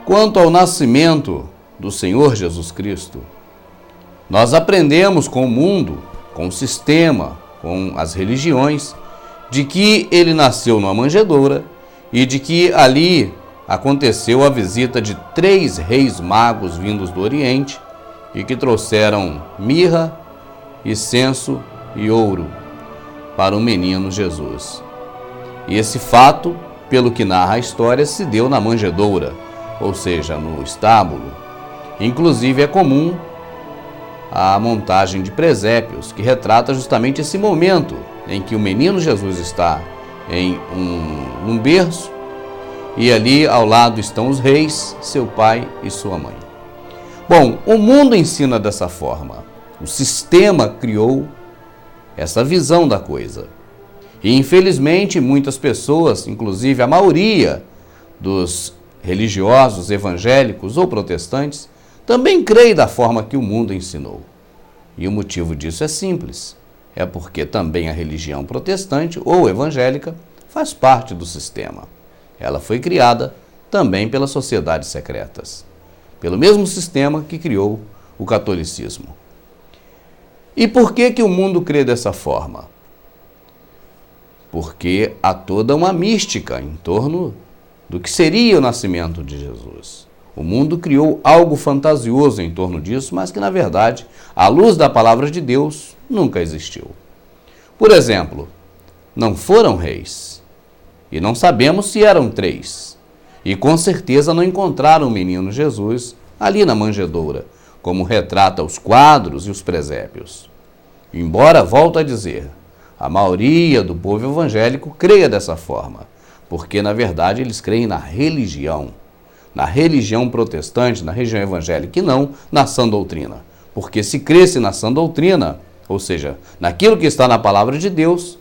Quanto ao nascimento do Senhor Jesus Cristo, nós aprendemos com o mundo, com o sistema, com as religiões, de que ele nasceu numa manjedoura e de que ali aconteceu a visita de 3 reis magos vindos do Oriente e que trouxeram mirra, incenso e ouro para o menino Jesus. E esse fato, pelo que narra a história, se deu na manjedoura, ou seja, no estábulo. Inclusive é comum a montagem de presépios, que retrata justamente esse momento em que o menino Jesus está em um berço e ali ao lado estão os reis, seu pai e sua mãe. Bom, o mundo ensina dessa forma. O sistema criou essa visão da coisa. E infelizmente muitas pessoas, inclusive a maioria dos religiosos evangélicos ou protestantes, também creem da forma que o mundo ensinou. E o motivo disso é simples. É porque também a religião protestante ou evangélica faz parte do sistema. Ela foi criada também pelas sociedades secretas, pelo mesmo sistema que criou o catolicismo. E por que o mundo crê dessa forma? Porque há toda uma mística em torno do que seria o nascimento de Jesus. O mundo criou algo fantasioso em torno disso, mas que, na verdade, à luz da palavra de Deus, nunca existiu. Por exemplo, não foram reis, e não sabemos se eram 3, e com certeza não encontraram o menino Jesus ali na manjedoura, como retrata os quadros e os presépios. Embora, volto a dizer, a maioria do povo evangélico creia dessa forma, porque, na verdade, eles creem na religião protestante, na religião evangélica, e não na sã doutrina. Porque se cresce na sã doutrina, ou seja, naquilo que está na palavra de Deus,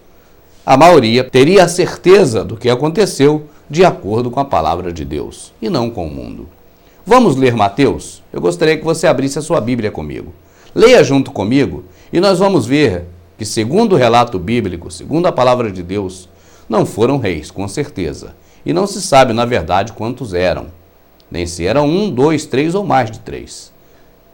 a maioria teria a certeza do que aconteceu de acordo com a palavra de Deus, e não com o mundo. Vamos ler Mateus? Eu gostaria que você abrisse a sua Bíblia comigo. Leia junto comigo e nós vamos ver que, segundo o relato bíblico, segundo a palavra de Deus, não foram reis, com certeza. E não se sabe, na verdade, quantos eram. Nem se eram 1, 2, 3 ou mais de 3.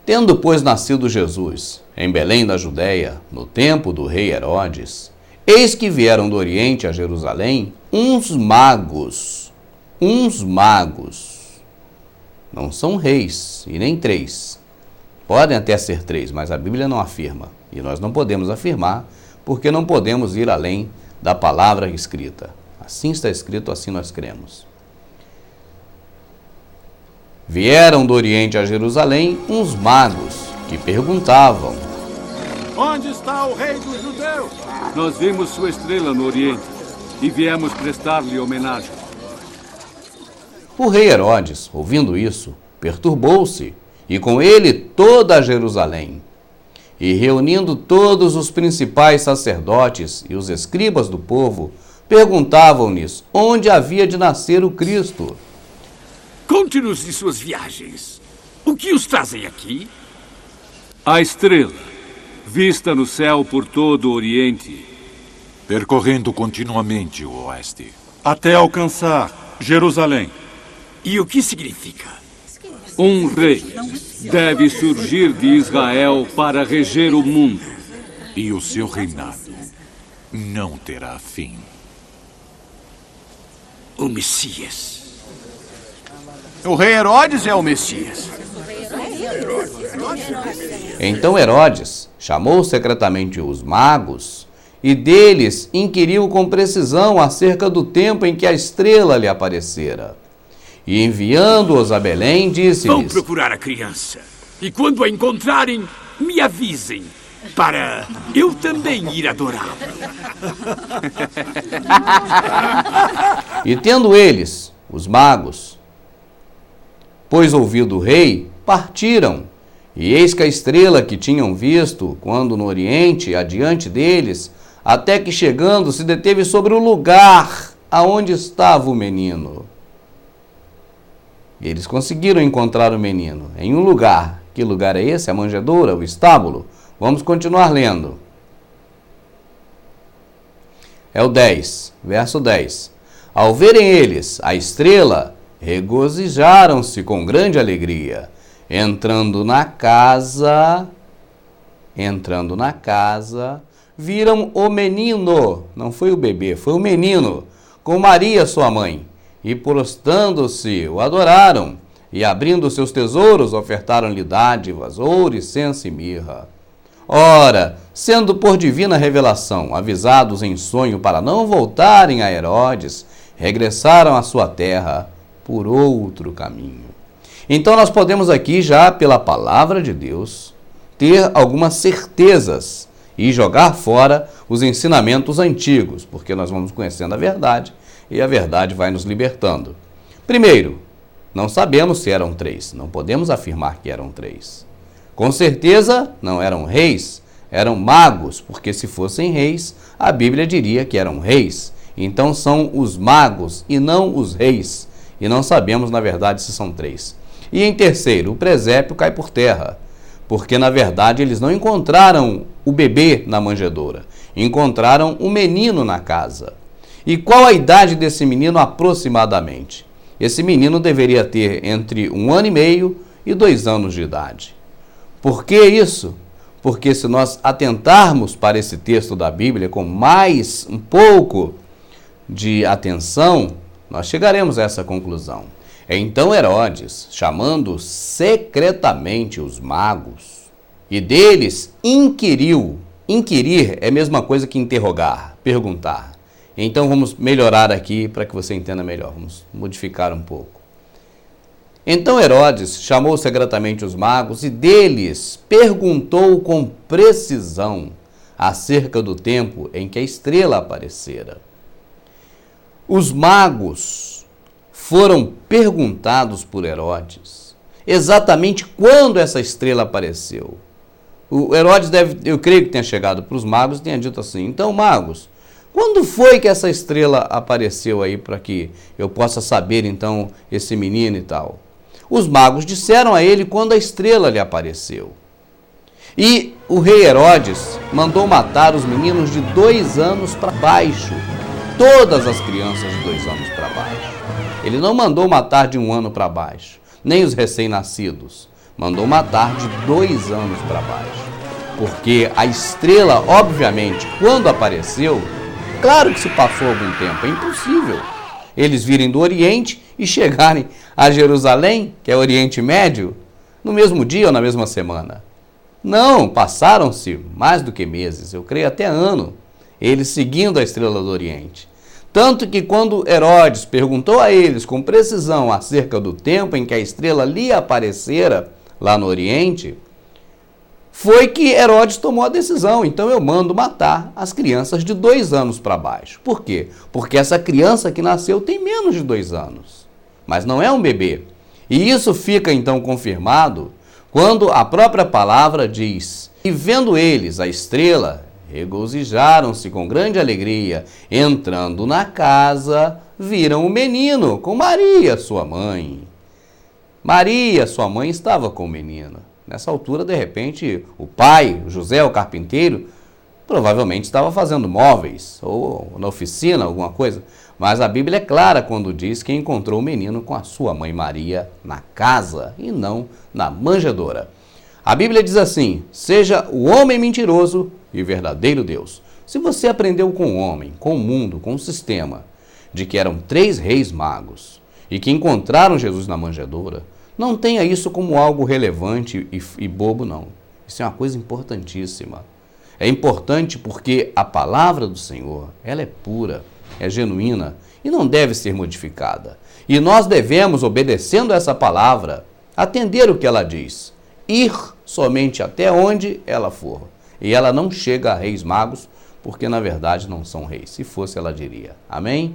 Tendo, pois, nascido Jesus, em Belém da Judéia, no tempo do rei Herodes, eis que vieram do Oriente a Jerusalém uns magos. Não são reis, e nem 3. Podem até ser 3, mas a Bíblia não afirma. E nós não podemos afirmar, porque não podemos ir além da palavra escrita. Assim está escrito, assim nós cremos. Vieram do Oriente a Jerusalém uns magos que perguntavam: Onde está o rei dos judeus? Nós vimos sua estrela no Oriente e viemos prestar-lhe homenagem. O rei Herodes, ouvindo isso, perturbou-se, e com ele toda Jerusalém. E reunindo todos os principais sacerdotes e os escribas do povo, perguntavam-lhes onde havia de nascer o Cristo. Conte-nos de suas viagens. O que os trazem aqui? A estrela, vista no céu por todo o Oriente, percorrendo continuamente o oeste, até alcançar Jerusalém. E o que significa? Um rei deve surgir de Israel para reger o mundo. E o seu reinado não terá fim. O Messias. O rei Herodes é o Messias. Então Herodes chamou secretamente os magos e deles inquiriu com precisão acerca do tempo em que a estrela lhe aparecera. E enviando-os a Belém, disse-lhes: Vão procurar a criança, e quando a encontrarem, me avisem, para eu também ir adorá-lo. E tendo eles, os magos, pois ouvido o rei, partiram. E eis que a estrela que tinham visto, quando no Oriente, adiante deles, até que chegando, se deteve sobre o lugar aonde estava o menino. E eles conseguiram encontrar o menino em um lugar. Que lugar é esse? A manjedoura, o estábulo? Vamos continuar lendo. É o 10, verso 10. Ao verem eles a estrela regozijaram-se com grande alegria. Entrando na casa, viram o menino, não foi o bebê, foi o menino, com Maria sua mãe, e prostrando-se o adoraram, e abrindo seus tesouros ofertaram-lhe dádivas, ouro, incenso e mirra. Ora, sendo por divina revelação avisados em sonho para não voltarem a Herodes, regressaram à sua terra por outro caminho. Então nós podemos aqui já, pela palavra de Deus, ter algumas certezas e jogar fora os ensinamentos antigos, porque nós vamos conhecendo a verdade e a verdade vai nos libertando. Primeiro, não sabemos se eram 3, não podemos afirmar que eram 3. Com certeza não eram reis, eram magos, porque se fossem reis, a Bíblia diria que eram reis. Então são os magos e não os reis, e não sabemos na verdade se são 3. E em terceiro, o presépio cai por terra, porque na verdade eles não encontraram o bebê na manjedoura, encontraram o menino na casa. E qual a idade desse menino aproximadamente? Esse menino deveria ter entre 1 ano e meio e 2 anos de idade. Por que isso? Porque se nós atentarmos para esse texto da Bíblia com mais um pouco de atenção, nós chegaremos a essa conclusão. Então Herodes, chamando secretamente os magos, e deles inquiriu. Inquirir é a mesma coisa que interrogar, perguntar. Então vamos melhorar aqui para que você entenda melhor, vamos modificar um pouco. Então Herodes chamou secretamente os magos e deles perguntou com precisão acerca do tempo em que a estrela aparecera. Os magos foram perguntados por Herodes exatamente quando essa estrela apareceu. O Herodes eu creio que tenha chegado para os magos e tenha dito assim: então, magos, quando foi que essa estrela apareceu aí para que eu possa saber então esse menino e tal? Os magos disseram a ele quando a estrela lhe apareceu. E o rei Herodes mandou matar os meninos de 2 anos para baixo, todas as crianças de 2 anos para baixo. Ele não mandou matar de 1 ano para baixo, nem os recém-nascidos. Mandou matar de 2 anos para baixo. Porque a estrela, obviamente, quando apareceu, claro que se passou algum tempo, é impossível eles virem do Oriente e chegarem a Jerusalém, que é o Oriente Médio, no mesmo dia ou na mesma semana. Não, passaram-se mais do que meses, eu creio até ano, eles seguindo a estrela do Oriente. Tanto que quando Herodes perguntou a eles com precisão acerca do tempo em que a estrela lhe aparecera lá no Oriente, foi que Herodes tomou a decisão. Então eu mando matar as crianças de 2 anos para baixo. Por quê? Porque essa criança que nasceu tem menos de 2 anos, mas não é um bebê. E isso fica então confirmado quando a própria palavra diz: e vendo eles a estrela, regozijaram-se com grande alegria. Entrando na casa, viram o menino com Maria, sua mãe. Maria, sua mãe, estava com o menino. Nessa altura, de repente, o pai, José, o carpinteiro, provavelmente estava fazendo móveis, ou na oficina, alguma coisa. Mas a Bíblia é clara quando diz que encontrou o menino com a sua mãe Maria na casa e não na manjedoura. A Bíblia diz assim: seja o homem mentiroso e verdadeiro Deus. Se você aprendeu com o homem, com o mundo, com o sistema, de que eram 3 reis magos e que encontraram Jesus na manjedoura, não tenha isso como algo relevante e bobo, não. Isso é uma coisa importantíssima. É importante porque a palavra do Senhor, ela é pura, é genuína e não deve ser modificada. E nós devemos, obedecendo essa palavra, atender o que ela diz, ir somente até onde ela for. E ela não chega a reis magos, porque na verdade não são reis. Se fosse, ela diria. Amém?